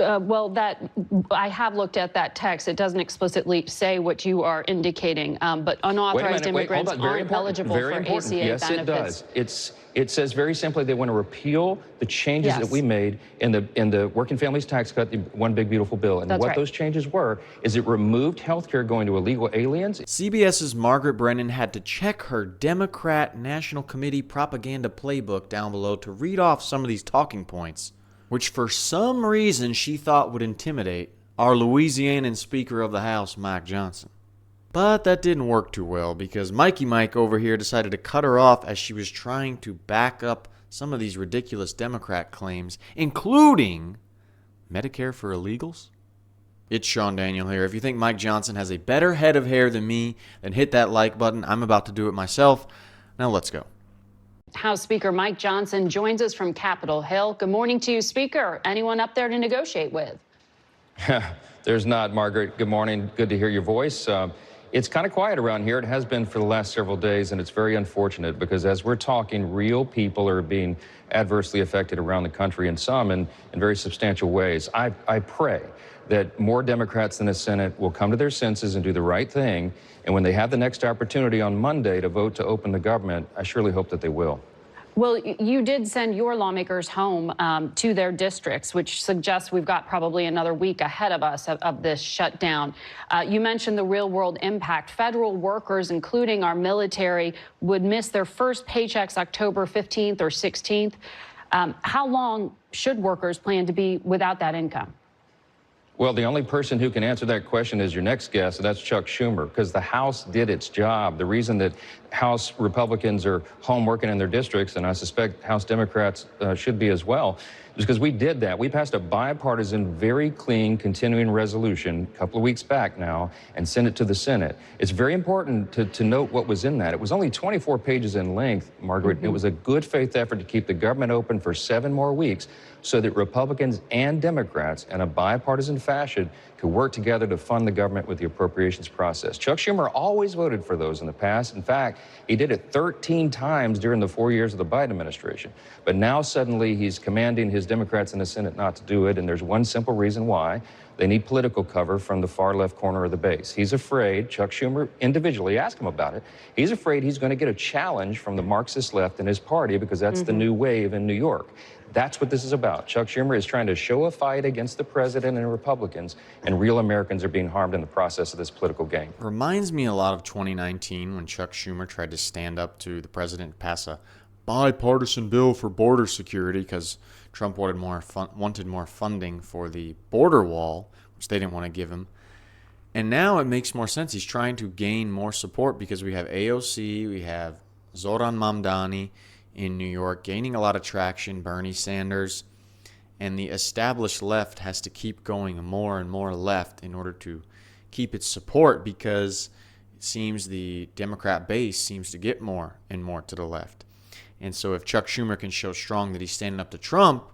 Well, I have looked at that text. It doesn't explicitly say what you are indicating, but unauthorized immigrants aren't eligible for ACA yes, benefits. It does. It says very simply they want to repeal the changes that we made in the Working Families Tax Cut, the One Big Beautiful Bill. And what those changes were is it removed health care going to illegal aliens. CBS's Margaret Brennan had to check her Democrat National Committee propaganda playbook down below to read off some of these talking points, which for some reason she thought would intimidate our Louisianan Speaker of the House, Mike Johnson. But that didn't work too well because Mikey Mike over here decided to cut her off as she was trying to back up some of these ridiculous Democrat claims, including Medicare for illegals. It's Sean Daniel here. If you think Mike Johnson has a better head of hair than me, then hit that like button. I'm about to do it myself. Now let's go. House Speaker Mike Johnson joins us from Capitol Hill. Good morning to you, Speaker. Anyone up there to negotiate with? There's not, Margaret. Good morning. Good to hear your voice. It's kind of quiet around here. It has been for the last several days, and it's very unfortunate because as we're talking, real people are being adversely affected around the country, and some in very substantial ways. I pray that more Democrats in the Senate will come to their senses and do the right thing, and when they have the next opportunity on Monday to vote to open the government, I surely hope that they will. Well, you did send your lawmakers home to their districts, which suggests we've got probably another week ahead of us of this shutdown. You mentioned the real-world impact. Federal workers, including our military, would miss their first paychecks October 15th or 16th. How long should workers plan to be without that income? Well, the only person who can answer that question is your next guest, and that's Chuck Schumer, because the House did its job. The reason that House Republicans are home working in their districts, and I suspect House Democrats should be as well, is because we did that. We passed a bipartisan, very clean, continuing resolution a couple of weeks back now and sent it to the Senate. It's very important to note what was in that. It was only 24 pages in length, Margaret. It was a good faith effort to keep the government open for 7 more weeks so that Republicans and Democrats, in a bipartisan fashion, could work together to fund the government with the appropriations process. Chuck Schumer always voted for those in the past. In fact, he did it 13 times during the 4 years of the Biden administration. But now suddenly he's commanding his Democrats in the Senate not to do it, and there's one simple reason why. They need political cover from the far left corner of the base. He's afraid, Chuck Schumer individually, ask him about it, he's afraid he's going to get a challenge from the Marxist left in his party because that's the new wave in New York. That's what this is about. Chuck Schumer is trying to show a fight against the president and Republicans, and real Americans are being harmed in the process of this political game. Reminds me a lot of 2019 when Chuck Schumer tried to stand up to the president and pass a bipartisan bill for border security because Trump wanted more funding for the border wall, which they didn't want to give him. And now it makes more sense. He's trying to gain more support because we have AOC, we have Zoran Mamdani in New York gaining a lot of traction, Bernie Sanders, and the established left has to keep going more and more left in order to keep its support because it seems the Democrat base seems to get more and more to the left. And so if Chuck Schumer can show strong that he's standing up to Trump,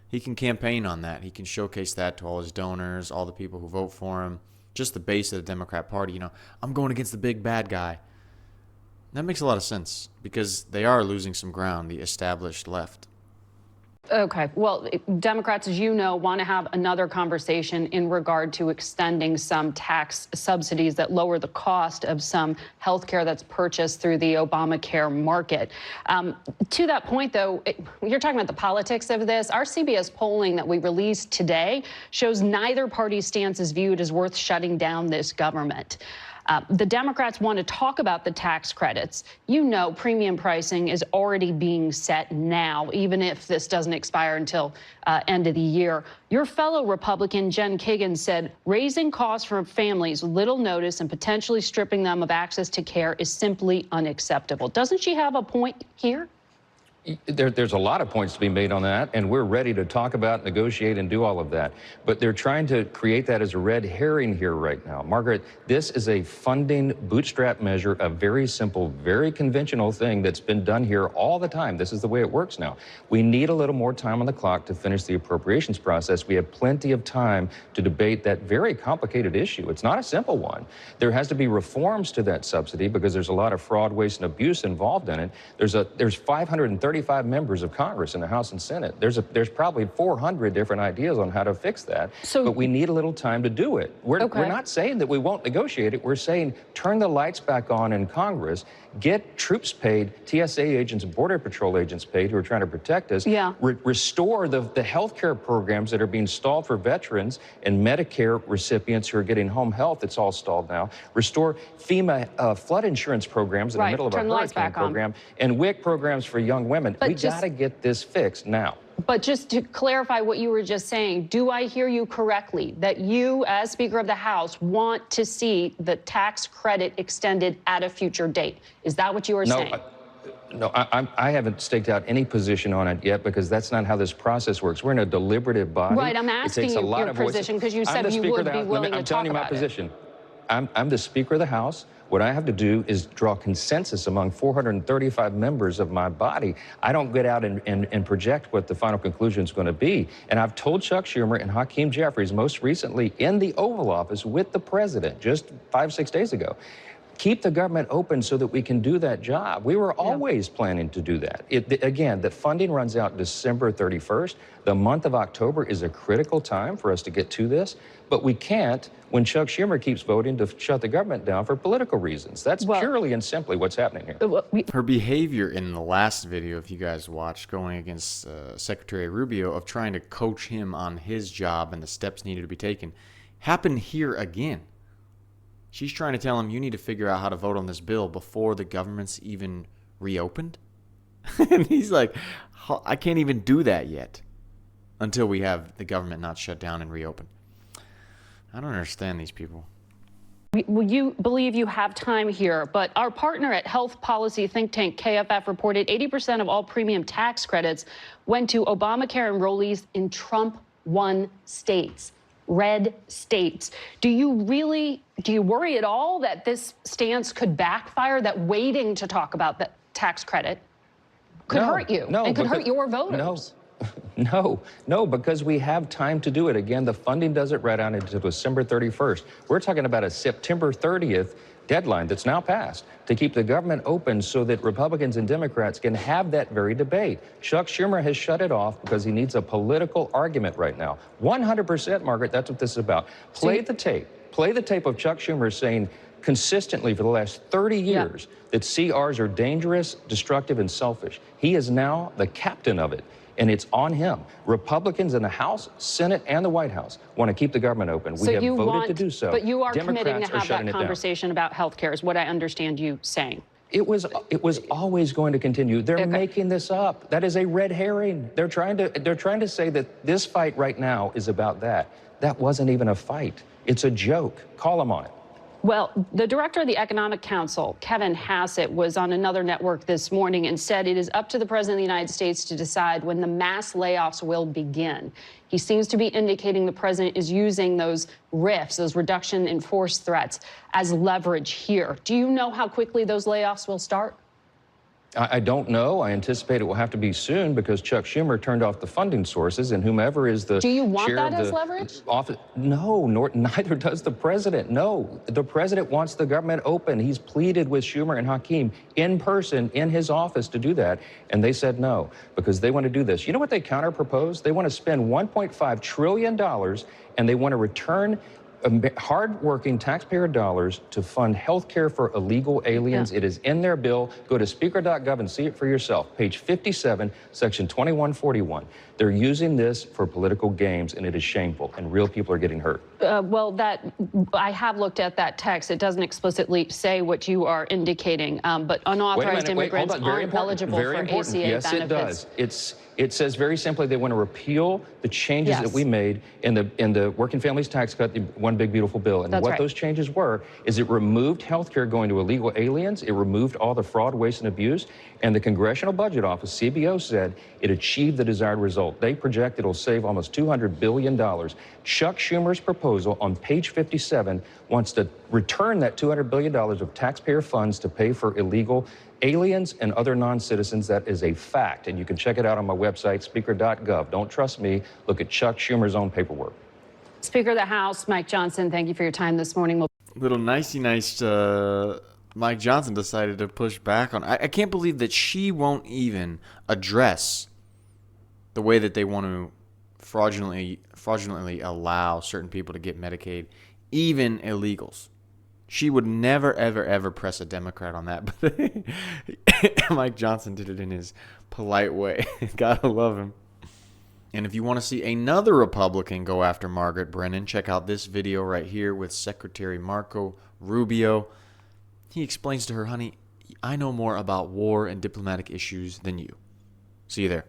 he can campaign on that. He can showcase that to all his donors, all the people who vote for him, just the base of the Democrat Party. You know, I'm going against the big bad guy. That makes a lot of sense because they are losing some ground, the established left. Okay. Well, Democrats, as you know, want to have another conversation in regard to extending some tax subsidies that lower the cost of some health care that's purchased through the Obamacare market. To that point, though, you're talking about the politics of this. Our CBS polling that we released today shows neither party's stance is viewed as worth shutting down this government. The Democrats want to talk about the tax credits. You know, premium pricing is already being set now, even if this doesn't expire until end of the year. Your fellow Republican, Jen Kagan, said raising costs for families with little notice and potentially stripping them of access to care is simply unacceptable. Doesn't she have a point here? There's a lot of points to be made on that, and we're ready to talk about, negotiate, and do all of that. But they're trying to create that as a red herring here right now. Margaret, this is a funding bootstrap measure, a very simple, very conventional thing that's been done here all the time. This is the way it works now. We need a little more time on the clock to finish the appropriations process. We have plenty of time to debate that very complicated issue. It's not a simple one. There has to be reforms to that subsidy because there's a lot of fraud, waste, and abuse involved in it. There's 530 435 members of Congress in the House and Senate. There's probably 400 different ideas on how to fix that, but we need a little time to do it. We're not saying that we won't negotiate it. We're saying turn the lights back on in Congress, get troops paid, TSA agents and Border Patrol agents paid who are trying to protect us, restore the health care programs that are being stalled for veterans and Medicare recipients who are getting home health. It's all stalled now. Restore FEMA flood insurance programs in the middle of a hurricane program and WIC programs for young women. We got to get this fixed now. But just to clarify what you were just saying, do I hear you correctly that you, as Speaker of the House, want to see the tax credit extended at a future date? Is that what you were saying? No, I haven't staked out any position on it yet because that's not how this process works. We're in a deliberative body. Right, I'm asking you your position because you said you would be willing to talk about it. I'm telling you my position. I'm the Speaker of the House. What I have to do is draw consensus among 435 members of my body. I don't get out and project what the final conclusion is going to be. And I've told Chuck Schumer and Hakeem Jeffries most recently in the Oval Office with the president just 5-6 days ago, keep the government open so that we can do that job. We were always planning to do that. Again, the funding runs out December 31st. The month of October is a critical time for us to get to this, but we can't when Chuck Schumer keeps voting to shut the government down for political reasons. That's purely and simply what's happening here. Her behavior in the last video, if you guys watched, going against Secretary Rubio, of trying to coach him on his job and the steps needed to be taken, happened here again. She's trying to tell him, you need to figure out how to vote on this bill before the government's even reopened. And he's like, I can't even do that yet until we have the government not shut down and reopen. I don't understand these people. Well, you believe you have time here, but our partner at health policy think tank KFF reported 80% of all premium tax credits went to Obamacare enrollees in Trump-won states. Red states. Do you worry at all that this stance could backfire, that waiting to talk about the tax credit could hurt you and could hurt your voters? No, because we have time to do it. Again, the funding doesn't run out until December 31st. We're talking about a September 30th deadline that's now passed to keep the government open so that Republicans and Democrats can have that very debate. Chuck Schumer has shut it off because he needs a political argument right now. 100%, Margaret, that's what this is about. Play the tape. Play the tape of Chuck Schumer saying consistently for the last 30 years that CRs are dangerous, destructive, and selfish. He is now the captain of it, and it's on him. Republicans in the House, Senate, and the White House want to keep the government open. We have voted to do so. But you are committing Democrats to have that conversation about health care, is what I understand you saying. It was always going to continue. They're making this up. That is a red herring. They're trying to say that this fight right now is about that. That wasn't even a fight. It's a joke. Call them on it. Well, the director of the Economic Council, Kevin Hassett, was on another network this morning and said it is up to the President of the United States to decide when the mass layoffs will begin. He seems to be indicating the president is using those RIFs, those reduction in force threats, as leverage here. Do you know how quickly those layoffs will start? I don't know. I anticipate it will have to be soon because Chuck Schumer turned off the funding sources, and whomever is the Do you want chair that of as the leverage? Office, no, neither does the president. No, the president wants the government open. He's pleaded with Schumer and Hakeem in person in his office to do that, and they said no because they want to do this. You know what they counter-proposed? They want to spend $1.5 trillion, and they want to return hard-working taxpayer dollars to fund health care for illegal aliens. It is in their bill. Go to speaker.gov and see it for yourself. Page 57, section 2141. They're using this for political games, and it is shameful, and real people are getting hurt. Well, I have looked at that text. It doesn't explicitly say what you are indicating, but unauthorized immigrants aren't eligible for ACA yes, benefits. It does. It says very simply they want to repeal the changes that we made in the Working Families Tax Cut, the One Big Beautiful Bill. And what those changes were is it removed health care going to illegal aliens. It removed all the fraud, waste, and abuse. And the Congressional Budget Office, CBO, said it achieved the desired result. They project it'll save almost $200 billion. Chuck Schumer's proposal on page 57 wants to return that $200 billion of taxpayer funds to pay for illegal aliens and other non-citizens. That is a fact, and you can check it out on my website, speaker.gov. Don't trust me. Look at Chuck Schumer's own paperwork. Speaker of the House, Mike Johnson, thank you for your time this morning. Little nicey nice Mike Johnson decided to push back on. I can't believe that she won't even address the way that they want to fraudulently allow certain people to get Medicaid, even illegals. She would never, ever, ever press a Democrat on that. But Mike Johnson did it in his polite way. Gotta love him. And if you want to see another Republican go after Margaret Brennan, check out this video right here with Secretary Marco Rubio. He explains to her, honey, I know more about war and diplomatic issues than you. See you there.